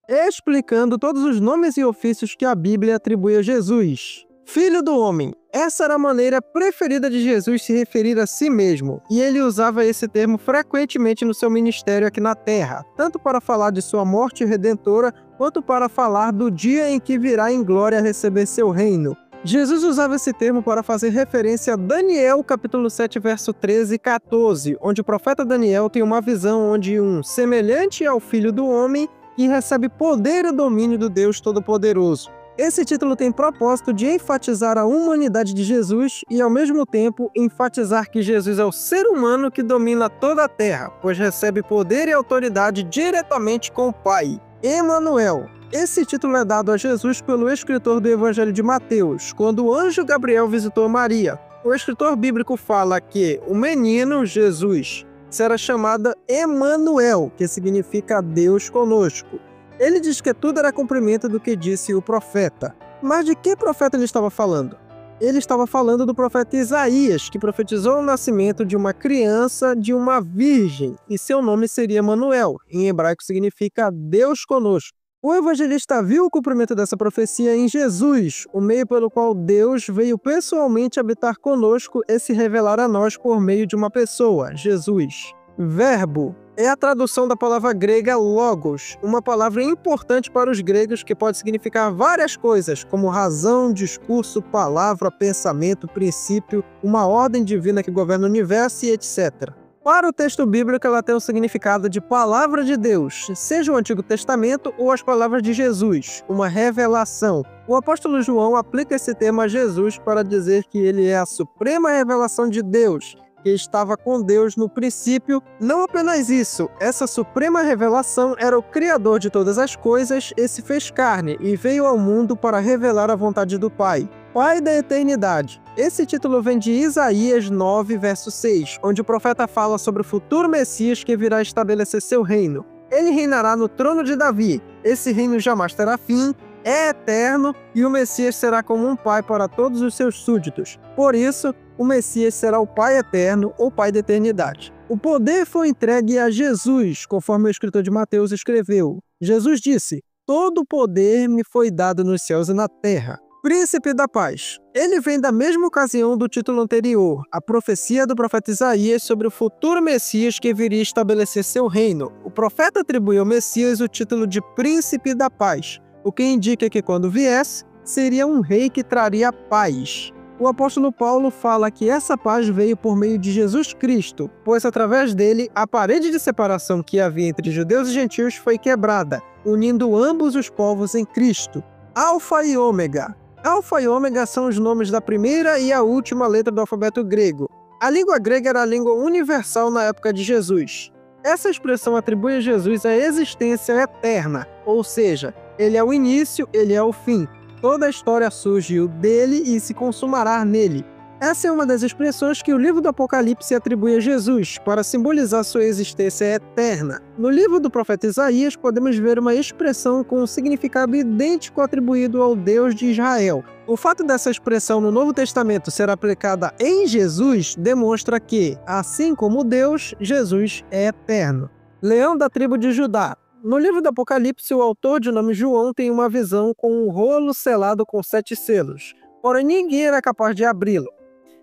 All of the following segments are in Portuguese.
explicando todos os nomes e ofícios que a Bíblia atribui a Jesus. Filho do homem. Essa era a maneira preferida de Jesus se referir a si mesmo, e ele usava esse termo frequentemente no seu ministério aqui na Terra, tanto para falar de sua morte redentora, quanto para falar do dia em que virá em glória receber seu reino. Jesus usava esse termo para fazer referência a Daniel, capítulo 7, verso 13 e 14, onde o profeta Daniel tem uma visão onde um semelhante ao Filho do Homem que recebe poder e domínio do Deus Todo-Poderoso. Esse título tem propósito de enfatizar a humanidade de Jesus e, ao mesmo tempo, enfatizar que Jesus é o ser humano que domina toda a terra, pois recebe poder e autoridade diretamente com o Pai. Emanuel. Esse título é dado a Jesus pelo escritor do Evangelho de Mateus, quando o anjo Gabriel visitou Maria. O escritor bíblico fala que o menino, Jesus, será chamado Emanuel, que significa Deus conosco. Ele diz que tudo era cumprimento do que disse o profeta. Mas de que profeta ele estava falando? Ele estava falando do profeta Isaías, que profetizou o nascimento de uma criança de uma virgem, e seu nome seria Emanuel, em hebraico significa Deus conosco. O evangelista viu o cumprimento dessa profecia em Jesus, o meio pelo qual Deus veio pessoalmente habitar conosco e se revelar a nós por meio de uma pessoa, Jesus. Verbo é a tradução da palavra grega logos, uma palavra importante para os gregos que pode significar várias coisas, como razão, discurso, palavra, pensamento, princípio, uma ordem divina que governa o universo e etc. Para o texto bíblico, ela tem o significado de palavra de Deus, seja o Antigo Testamento ou as palavras de Jesus, uma revelação. O apóstolo João aplica esse termo a Jesus para dizer que ele é a suprema revelação de Deus, que estava com Deus no princípio. Não apenas isso, essa suprema revelação era o Criador de todas as coisas e se fez carne e veio ao mundo para revelar a vontade do Pai. Pai da eternidade. Esse título vem de Isaías 9, verso 6, onde o profeta fala sobre o futuro Messias que virá estabelecer seu reino. Ele reinará no trono de Davi. Esse reino jamais terá fim, é eterno, e o Messias será como um pai para todos os seus súditos. Por isso, o Messias será o Pai eterno ou Pai da eternidade. O poder foi entregue a Jesus, conforme o escritor de Mateus escreveu. Jesus disse: "Todo o poder me foi dado nos céus e na terra." Príncipe da Paz. Ele vem da mesma ocasião do título anterior, a profecia do profeta Isaías sobre o futuro Messias que viria estabelecer seu reino. O profeta atribuiu ao Messias o título de Príncipe da Paz, o que indica que quando viesse, seria um rei que traria paz. O apóstolo Paulo fala que essa paz veio por meio de Jesus Cristo, pois através dele a parede de separação que havia entre judeus e gentios foi quebrada, unindo ambos os povos em Cristo. Alfa e Ômega. Alfa e Ômega são os nomes da primeira e a última letra do alfabeto grego. A língua grega era a língua universal na época de Jesus. Essa expressão atribui a Jesus a existência eterna, ou seja, ele é o início, ele é o fim. Toda a história surgiu dele e se consumará nele. Essa é uma das expressões que o livro do Apocalipse atribui a Jesus, para simbolizar sua existência eterna. No livro do profeta Isaías, podemos ver uma expressão com um significado idêntico atribuído ao Deus de Israel. O fato dessa expressão no Novo Testamento ser aplicada em Jesus demonstra que, assim como Deus, Jesus é eterno. Leão da tribo de Judá. No livro do Apocalipse, o autor de nome João tem uma visão com um rolo selado com 7 selos, porém ninguém era capaz de abri-lo.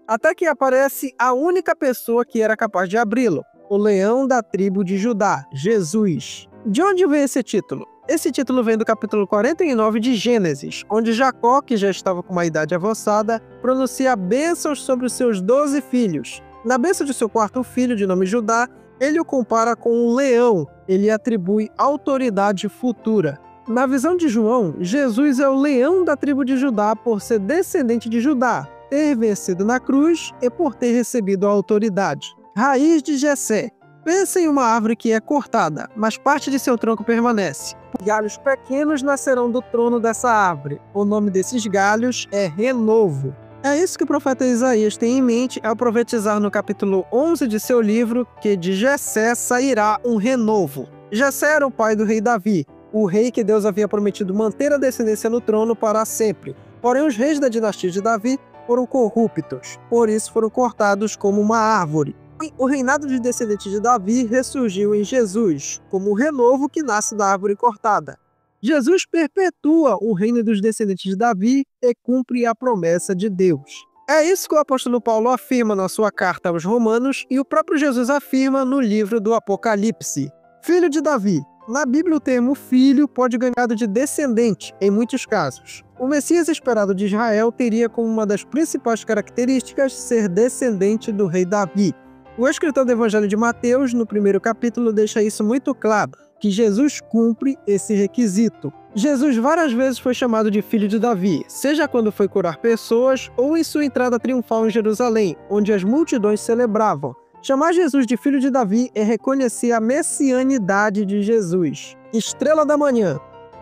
Até que aparece a única pessoa que era capaz de abri-lo, o leão da tribo de Judá, Jesus. De onde vem esse título? Esse título vem do capítulo 49 de Gênesis, onde Jacó, que já estava com uma idade avançada, pronuncia bênçãos sobre os seus 12 filhos. Na bênção de seu 4º filho, de nome Judá, ele o compara com um leão, ele atribui autoridade futura. Na visão de João, Jesus é o leão da tribo de Judá por ser descendente de Judá, ter vencido na cruz e por ter recebido a autoridade. Raiz de Jessé. Pensa em uma árvore que é cortada, mas parte de seu tronco permanece. Galhos pequenos nascerão do trono dessa árvore. O nome desses galhos é renovo. É isso que o profeta Isaías tem em mente ao profetizar no capítulo 11 de seu livro que de Jessé sairá um renovo. Jessé era o pai do rei Davi, o rei que Deus havia prometido manter a descendência no trono para sempre. Porém, os reis da dinastia de Davi foram corruptos, por isso foram cortados como uma árvore. O reinado de descendente de Davi ressurgiu em Jesus, como o renovo que nasce da árvore cortada. Jesus perpetua o reino dos descendentes de Davi e cumpre a promessa de Deus. É isso que o apóstolo Paulo afirma na sua carta aos Romanos e o próprio Jesus afirma no livro do Apocalipse. Filho de Davi. Na Bíblia, o termo filho pode ganhar de descendente, em muitos casos. O Messias esperado de Israel teria como uma das principais características ser descendente do rei Davi. O escritor do Evangelho de Mateus, no primeiro capítulo, deixa isso muito claro, que Jesus cumpre esse requisito. Jesus várias vezes foi chamado de filho de Davi, seja quando foi curar pessoas ou em sua entrada triunfal em Jerusalém, onde as multidões celebravam. Chamar Jesus de filho de Davi é reconhecer a messianidade de Jesus. Estrela da manhã.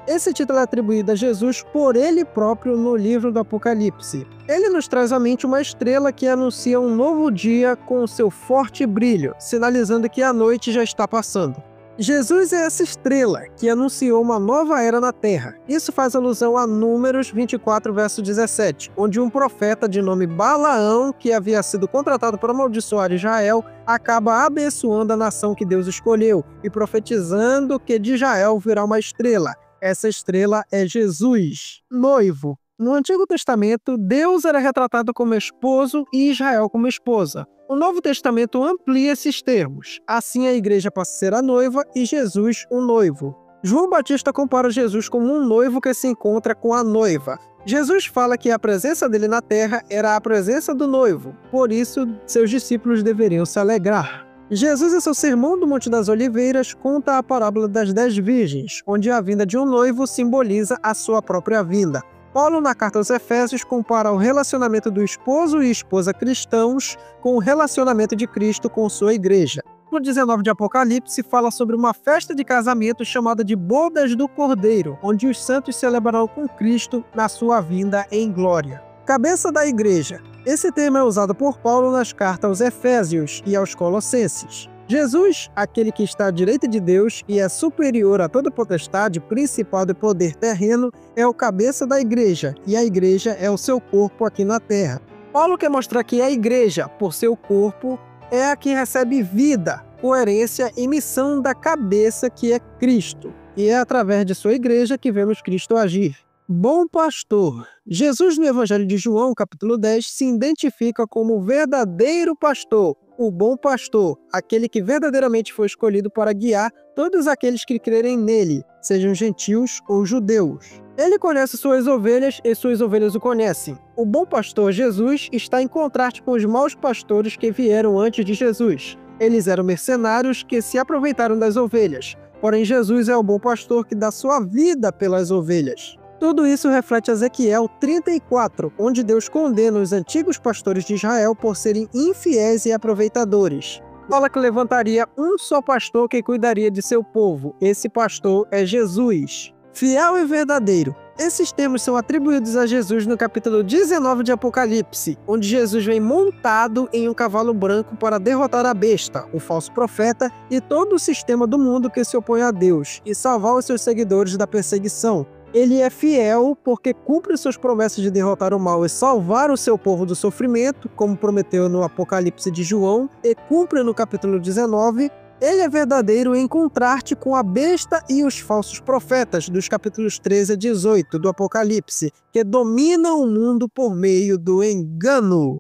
Esse título é atribuído a Jesus por ele próprio no livro do Apocalipse. Ele nos traz à mente uma estrela que anuncia um novo dia com seu forte brilho, sinalizando que a noite já está passando. Jesus é essa estrela que anunciou uma nova era na Terra. Isso faz alusão a Números 24, verso 17, onde um profeta de nome Balaão, que havia sido contratado para amaldiçoar Israel, acaba abençoando a nação que Deus escolheu e profetizando que de Israel virá uma estrela. Essa estrela é Jesus, noivo. No Antigo Testamento, Deus era retratado como esposo e Israel como esposa. O Novo Testamento amplia esses termos. Assim, a igreja passa a ser a noiva e Jesus o noivo. João Batista compara Jesus como um noivo que se encontra com a noiva. Jesus fala que a presença dele na terra era a presença do noivo, por isso seus discípulos deveriam se alegrar. Jesus, em seu Sermão do Monte das Oliveiras, conta a parábola das 10 virgens, onde a vinda de um noivo simboliza a sua própria vinda. Paulo, na carta aos Efésios, compara o relacionamento do esposo e esposa cristãos com o relacionamento de Cristo com sua igreja. No 19 de Apocalipse, fala sobre uma festa de casamento chamada de Bodas do Cordeiro, onde os santos celebrarão com Cristo na sua vinda em glória. Cabeça da igreja. Esse termo é usado por Paulo nas cartas aos Efésios e aos Colossenses. Jesus, aquele que está à direita de Deus e é superior a toda potestade, principado e poder terreno, é o cabeça da igreja, e a igreja é o seu corpo aqui na terra. Paulo quer mostrar que a igreja, por seu corpo, é a que recebe vida, coerência e missão da cabeça que é Cristo. E é através de sua igreja que vemos Cristo agir. Bom pastor. Jesus, no Evangelho de João, capítulo 10, se identifica como o verdadeiro pastor, o bom pastor, aquele que verdadeiramente foi escolhido para guiar todos aqueles que crerem nele, sejam gentios ou judeus. Ele conhece suas ovelhas e suas ovelhas o conhecem. O bom pastor Jesus está em contraste com os maus pastores que vieram antes de Jesus. Eles eram mercenários que se aproveitaram das ovelhas. Porém, Jesus é o bom pastor que dá sua vida pelas ovelhas. Tudo isso reflete Ezequiel 34, onde Deus condena os antigos pastores de Israel por serem infiéis e aproveitadores. Fala que levantaria um só pastor que cuidaria de seu povo. Esse pastor é Jesus. Fiel e verdadeiro. Esses termos são atribuídos a Jesus no capítulo 19 de Apocalipse, onde Jesus vem montado em um cavalo branco para derrotar a besta, o falso profeta e todo o sistema do mundo que se opõe a Deus, e salvar os seus seguidores da perseguição. Ele é fiel porque cumpre suas promessas de derrotar o mal e salvar o seu povo do sofrimento, como prometeu no Apocalipse de João, e cumpre no capítulo 19. Ele é verdadeiro em contraste com a besta e os falsos profetas, dos capítulos 13 a 18 do Apocalipse, que dominam o mundo por meio do engano.